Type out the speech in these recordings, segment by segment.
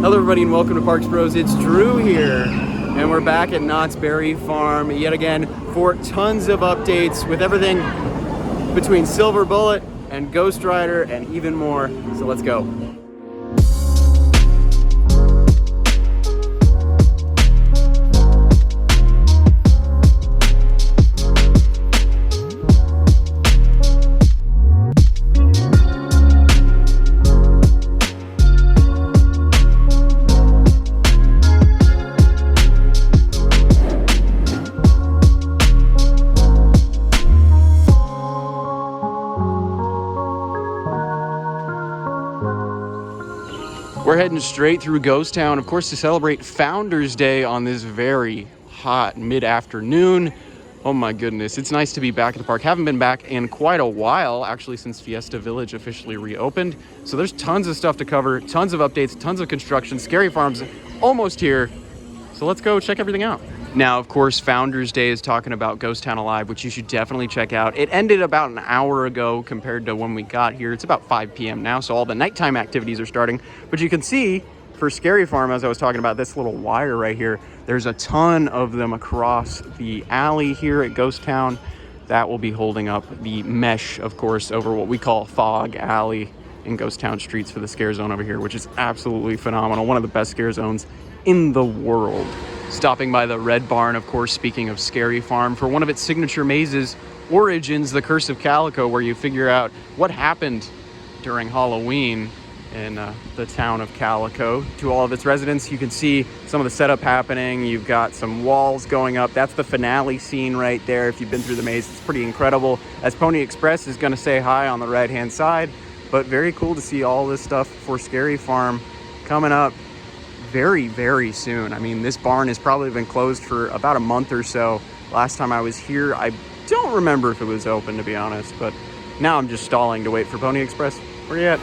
Hello everybody and welcome to Parks Bros. It's Drew here and we're back at Knott's Berry Farm yet again for tons of updates with everything between Silver Bullet and Ghost Rider and even more. So let's go. We're heading straight through Ghost Town, of course, to celebrate Founders Day on this very hot mid-afternoon. Oh my goodness, it's nice to be back at the park. Haven't been back in quite a while, actually, since Fiesta Village officially reopened. So there's tons of stuff to cover, tons of updates, tons of construction. Scary Farm's almost here. So let's go check everything out. Now, of course, Founders Day is talking about Ghost Town Alive, which you should definitely check out. It ended about an hour ago compared to when we got here. It's about 5 p.m. now, so all the nighttime activities are starting. But you can see for Scary Farm, as I was talking about, this little wire right here, there's a ton of them across the alley here at Ghost Town. That will be holding up the mesh, of course, over what we call Fog Alley in Ghost Town streets for the scare zone over here, which is absolutely phenomenal. One of the best scare zones in the world. Stopping by the Red Barn, of course, speaking of Scary Farm, for one of its signature mazes, Origins, the Curse of Calico, where you figure out what happened during Halloween in the town of Calico to all of its residents. You can see some of the setup happening. You've got some walls going up. That's the finale scene right there. If you've been through the maze, it's pretty incredible. As Pony Express is going to say hi on the right-hand side, but very cool to see all this stuff for Scary Farm coming up very, very soon. I mean, this barn has probably been closed for about a month or so. Last time I was here, I don't remember if it was open, to be honest, but now I'm just stalling to wait for Pony Express. Where you at?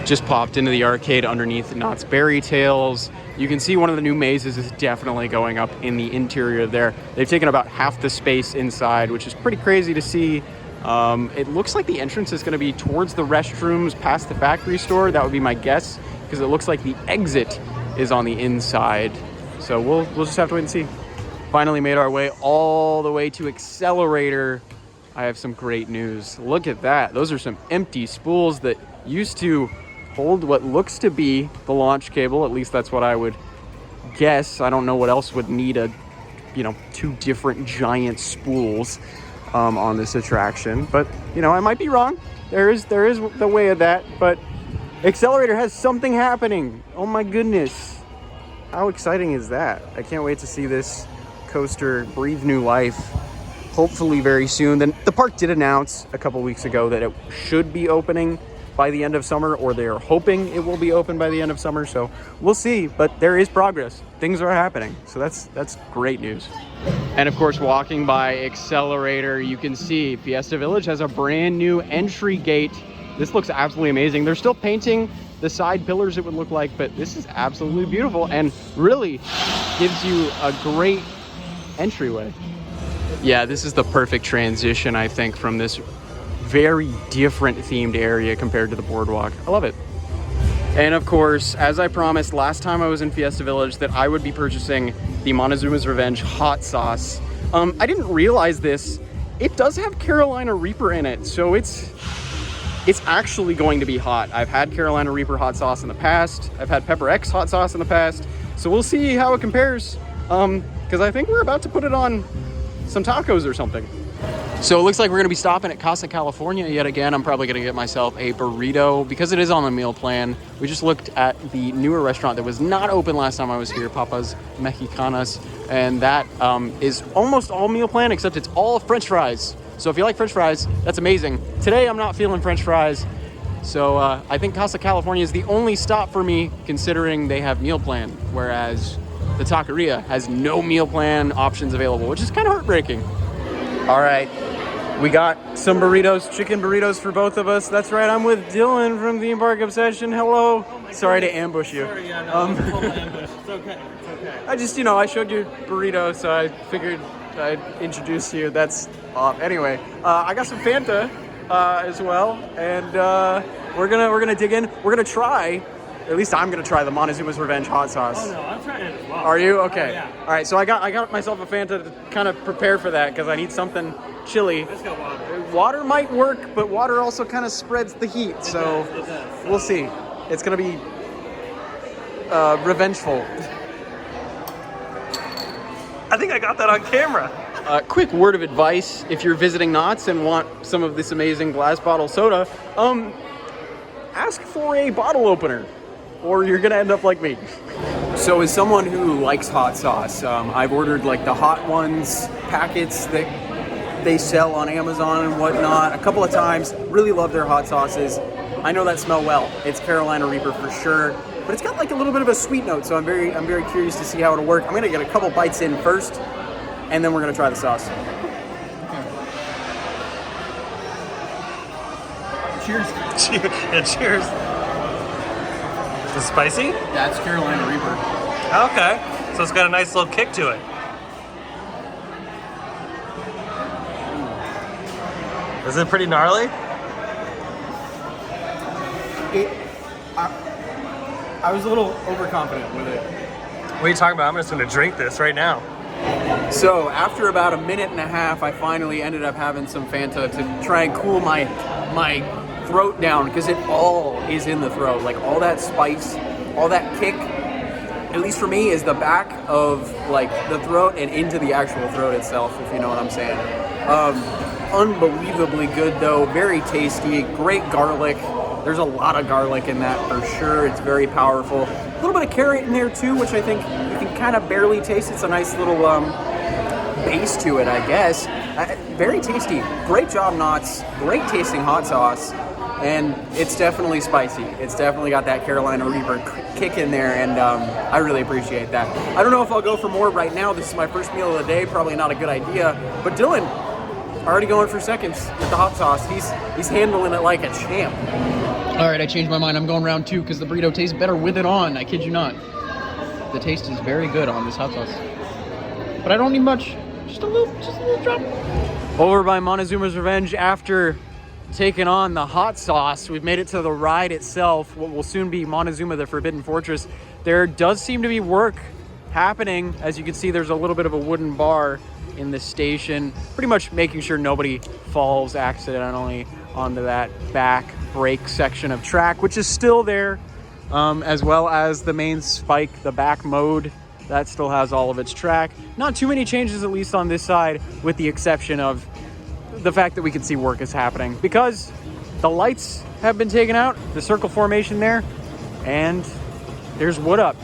Just popped into the arcade underneath Knott's Berry Tales. You can see one of the new mazes is definitely going up in the interior there. They've taken about half the space inside, which is pretty crazy to see. It looks like the entrance is going to be towards the restrooms past the factory store. That would be my guess, because it looks like the exit is on the inside. So we'll just have to wait and see. Finally made our way all the way to Xcelerator. I have some great news. Look at that. Those are some empty spools that used to hold what looks to be the launch cable. At least that's what I would guess. I don't know what else would need two different giant spools on this attraction, but I might be wrong. There is the way of that, but Xcelerator has something happening. Oh my goodness, how exciting is that? I can't wait to see this coaster breathe new life, hopefully very soon. Then the park did announce a couple weeks ago that it should be opening by the end of summer, or they're hoping it will be open by the end of summer, so we'll see. But there is progress, things are happening, so that's great news. And of course, walking by Xcelerator, you can see Fiesta Village has a brand new entry gate. This looks absolutely amazing. They're still painting the side pillars, it would look like, but this is absolutely beautiful and really gives you a great entryway. Yeah, this is the perfect transition, I think, from this very different themed area compared to the boardwalk. I love it. And of course, as I promised last time I was in Fiesta Village, that I would be purchasing the Montezumas Revenge hot sauce. I didn't realize this. It does have Carolina Reaper in it, so it's actually going to be hot. I've had Carolina Reaper hot sauce in the past. I've had Pepper X hot sauce in the past. So we'll see how it compares, because I think we're about to put it on some tacos or something. So it looks like we're going to be stopping at Casa California yet again. I'm probably going to get myself a burrito because it is on the meal plan. We just looked at the newer restaurant that was not open last time I was here, Papa's Mexicanas, and that is almost all meal plan, except it's all French fries. So if you like French fries, that's amazing. Today I'm not feeling French fries, so I think Casa California is the only stop for me, considering they have meal plan, whereas the taqueria has no meal plan options available, which is kind of heartbreaking. All right, we got some burritos, chicken burritos for both of us. That's right, I'm with Dylan from Theme Park Obsession. Hello. Sorry to ambush you. Sorry, yeah, no, ambush. It's okay, it's okay. I just, I showed you burrito, so I figured I'd introduce you. That's, anyway, I got some Fanta. as well, and we're gonna dig in. We're gonna try. At least I'm gonna try the Montezumas Revenge hot sauce. Oh no, I'm trying it as well. Are you? Okay. Oh, yeah. All right. So I got myself a Fanta to kind of prepare for that because I need something chilly. Let's go water. Water might work, but water also kind of spreads the heat. It So does. we'll see. It's gonna be revengeful. I think I got that on camera. Quick word of advice: if you're visiting Knott's and want some of this amazing glass bottle soda, ask for a bottle opener, or you're gonna end up like me. So as someone who likes hot sauce, I've ordered like the hot ones packets that they sell on Amazon and whatnot a couple of times. Really love their hot sauces. I know that smell well. It's Carolina Reaper for sure, but it's got like a little bit of a sweet note. So I'm very curious to see how it'll work. I'm gonna get a couple bites in first, and then we're gonna try the sauce. Cheers. Yeah, cheers. Is it spicy? That's Carolina Reaper. Okay. So it's got a nice little kick to it. Is it pretty gnarly? I was a little overconfident with it. What are you talking about? I'm just gonna drink this right now. So after about a minute and a half, I finally ended up having some Fanta to try and cool my throat down, because it all is in the throat. Like all that spice, all that kick, at least for me, is the back of like the throat and into the actual throat itself, if you know what I'm saying. Unbelievably good though, very tasty, great garlic. There's a lot of garlic in that for sure. It's very powerful. A little bit of carrot in there too, which I think you can kind of barely taste. It's a nice little base to it, I guess. Very tasty. Great job, Knott's. Great tasting hot sauce. And it's definitely spicy. It's definitely got that Carolina Reaper kick in there, and I really appreciate that. I don't know if I'll go for more right now. This is my first meal of the day. Probably not a good idea. But Dylan, already going for seconds with the hot sauce. He's handling it like a champ. All right, I changed my mind. I'm going round 2 because the burrito tastes better with it on. I kid you not. The taste is very good on this hot sauce. But I don't need much. Just a little drop. Over by Montezumas Revenge, after taking on the hot sauce, we've made it to the ride itself, what will soon be MonteZOOMa, the Forbidden Fortress. There does seem to be work happening. As you can see, there's a little bit of a wooden bar in the station, pretty much making sure nobody falls accidentally onto that back brake section of track, which is still there, as well as the main spike, the back mode, that still has all of its track. Not too many changes, at least on this side, with the exception of the fact that we can see work is happening because the lights have been taken out, the circle formation there, and there's wood up.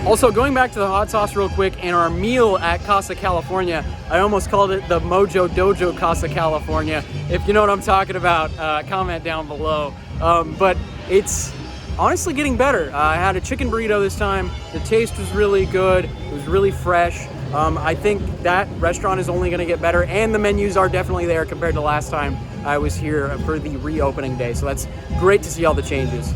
Also, going back to the hot sauce real quick, and our meal at Casa California, I almost called it the Mojo Dojo Casa California. If you know what I'm talking about, comment down below. But it's honestly getting better. I had a chicken burrito this time. The taste was really good. It was really fresh. I think that restaurant is only going to get better, and the menus are definitely there compared to last time I was here for the reopening day. So that's great to see all the changes.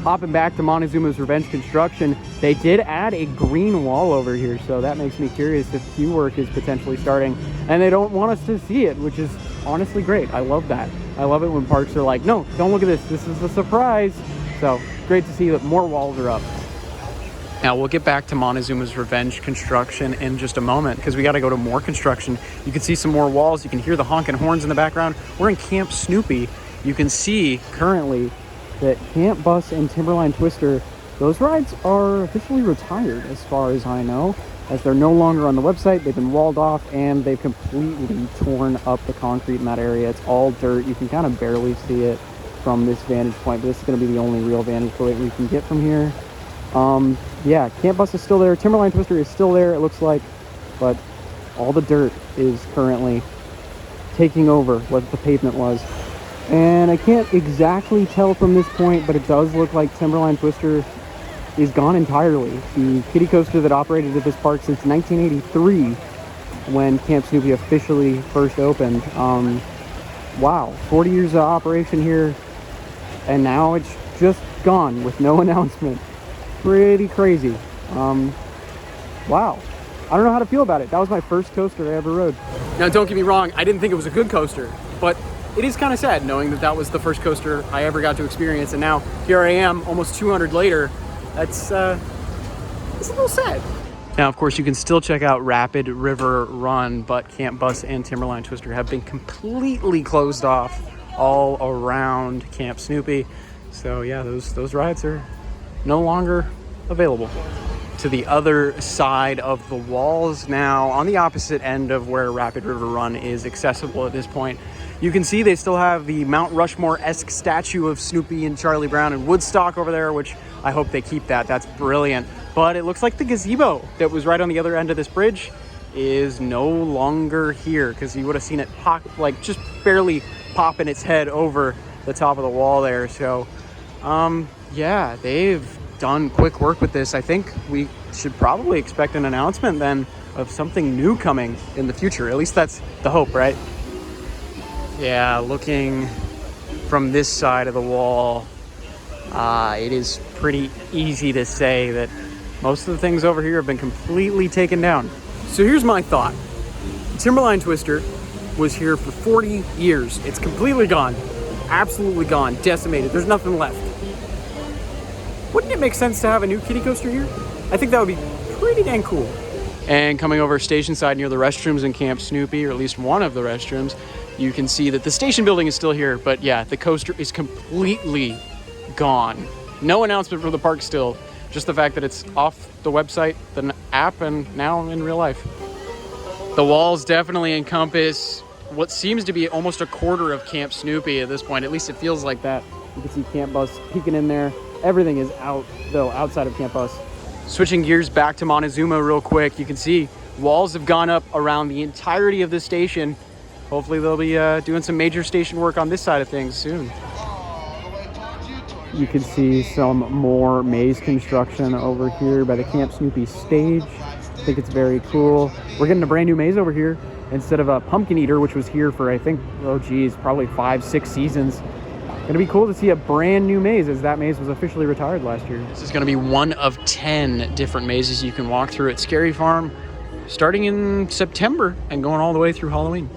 Hopping back to Montezumas Revenge construction, they did add a green wall over here, so that makes me curious if queue work is potentially starting, and they don't want us to see it, which is honestly great. I love that. I love it when parks are like, no, don't look at this. This is a surprise. So great to see that more walls are up. Now we'll get back to Montezumas Revenge construction in just a moment because we got to go to more construction. You can see some more walls. You can hear the honking horns in the background. We're in Camp Snoopy. You can see currently that Camp Bus and Timberline Twister, those rides are officially retired as far as I know, as they're no longer on the website. They've been walled off and they've completely torn up the concrete in that area. It's all dirt. You can kind of barely see it from this vantage point, but this is going to be the only real vantage point we can get from here. Yeah, Camp Bus is still there. Timberline Twister is still there, it looks like, but all the dirt is currently taking over what the pavement was. And I can't exactly tell from this point, but it does look like Timberline Twister is gone entirely. The kiddie coaster that operated at this park since 1983, when Camp Snoopy officially first opened. Wow, 40 years of operation here, and now it's just gone with no announcement. Pretty crazy. Wow. I don't know how to feel about it. That was my first coaster I ever rode. Now, don't get me wrong, I didn't think it was a good coaster, but it is kind of sad knowing that that was the first coaster I ever got to experience, and now here I am almost 200 later. It's a little sad. Now, of course, you can still check out Rapid River Run, but Camp Bus and Timberline Twister have been completely closed off all around Camp Snoopy. So yeah, those rides are no longer available. To the other side of the walls now, on the opposite end of where Rapid River Run is accessible at this point, you can see they still have the Mount Rushmore-esque statue of Snoopy and Charlie Brown and Woodstock over there, which I hope they keep that. That's brilliant. But it looks like the gazebo that was right on the other end of this bridge is no longer here, because you would have seen it pop, like just barely popping its head over the top of the wall there. So yeah, they've done quick work with this. I think we should probably expect an announcement then of something new coming in the future. At least that's the hope, right? Yeah, looking from this side of the wall, it is pretty easy to say that most of the things over here have been completely taken down. So here's my thought. Timberline Twister was here for 40 years. It's completely gone. Absolutely gone. Decimated. There's nothing left. Wouldn't it make sense to have a new kiddie coaster here? I think that would be pretty dang cool. And coming over station side near the restrooms in Camp Snoopy, or at least one of the restrooms, you can see that the station building is still here, but yeah, the coaster is completely gone. No announcement for the park still, just the fact that it's off the website, the app, and now in real life. The walls definitely encompass what seems to be almost a quarter of Camp Snoopy at this point. At least it feels like that. You can see Camp Bus peeking in there. Everything is out, though, outside of Camp Bus. Switching gears back to MonteZOOMa real quick, you can see walls have gone up around the entirety of the station. Hopefully they'll be doing some major station work on this side of things soon. You can see some more maze construction over here by the Camp Snoopy stage. I think it's very cool. We're getting a brand new maze over here instead of a Pumpkin Eater, which was here for, I think, oh geez, probably 5-6 seasons. Gonna be cool to see a brand new maze, as that maze was officially retired last year. This is gonna be one of 10 different mazes you can walk through at Scary Farm, starting in September and going all the way through Halloween.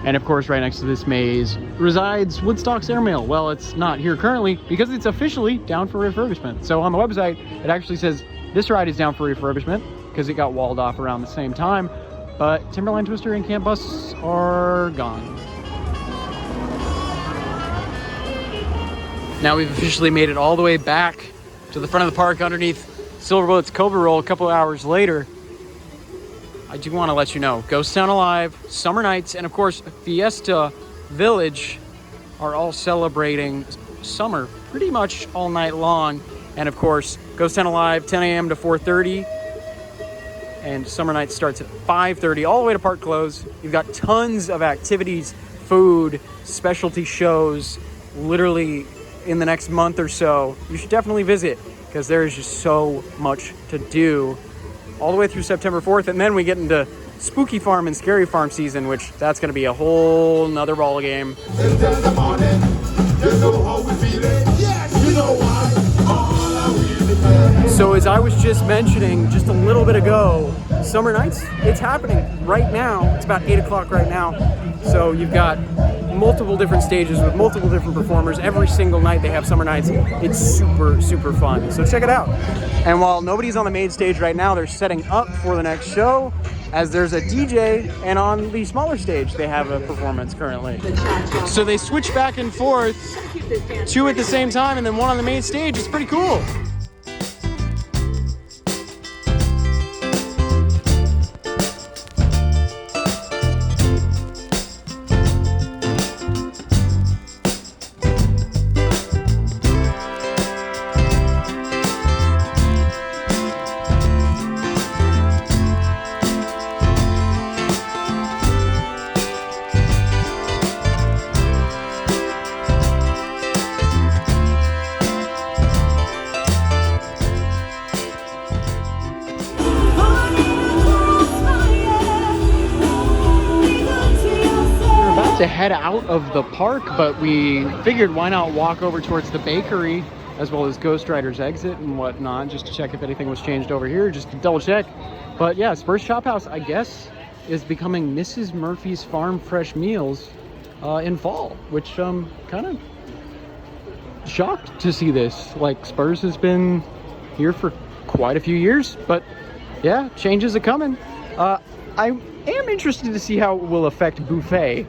And of course, right next to this maze resides Woodstock's Airmail. Well, it's not here currently because it's officially down for refurbishment. So on the website, it actually says this ride is down for refurbishment because it got walled off around the same time. But Timberline Twister and Camp Bus are gone. Now we've officially made it all the way back to the front of the park underneath Silverboat's Cobra Roll a couple hours later. I do want to let you know, Ghost Town Alive, Summer Nights, and of course Fiesta Village are all celebrating summer pretty much all night long. And of course, Ghost Town Alive, 10 a.m. to 4:30. And Summer Nights starts at 5:30 all the way to park close. You've got tons of activities, food, specialty shows, literally in the next month or so. You should definitely visit because there is just so much to do all the way through September 4th. And then we get into Spooky Farm and Scary Farm season, which that's going to be a whole nother ball game. So as I was just mentioning just a little bit ago, Summer Nights, it's happening right now. It's about 8 o'clock right now. So you've got multiple different stages with multiple different performers. Every single night they have Summer Nights. It's super, super fun. So check it out. And while nobody's on the main stage right now, they're setting up for the next show as there's a DJ, and on the smaller stage they have a performance currently. So they switch back and forth, two at the same time and then one on the main stage. It's pretty cool. To head out of the park, but we figured why not walk over towards the bakery as well as Ghost Rider's exit and whatnot, just to check if anything was changed over here, just to double check. But yeah, Spurs Chop House, I guess, is becoming Mrs. Murphy's Farm Fresh Meals. in fall, which kind of shocked to see this. Like, Spurs has been here for quite a few years, but yeah, changes are coming. I am interested to see how it will affect buffet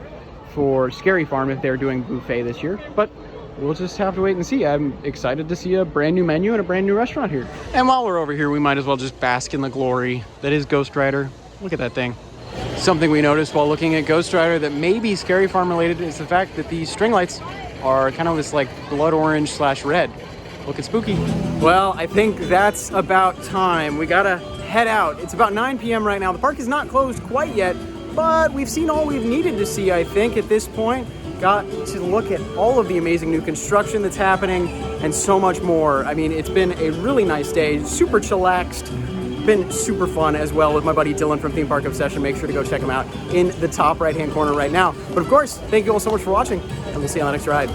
for Scary Farm if they're doing buffet this year, but we'll just have to wait and see. I'm excited to see a brand new menu and a brand new restaurant here. And while we're over here, we might as well just bask in the glory that is Ghost Rider. Look at that thing. Something we noticed while looking at Ghost Rider that may be Scary Farm related is the fact that these string lights are kind of this like blood orange / red. Looking spooky. Well, I think that's about time. We gotta head out. It's about 9 p.m. right now. The park is not closed quite yet, but we've seen all we've needed to see, I think, at this point. Got to look at all of the amazing new construction that's happening and so much more. I mean, it's been a really nice day, super chillaxed, been super fun as well with my buddy Dylan from Theme Park Obsession. Make sure to go check him out in the top right-hand corner right now. But of course, thank you all so much for watching, and we'll see you on the next ride.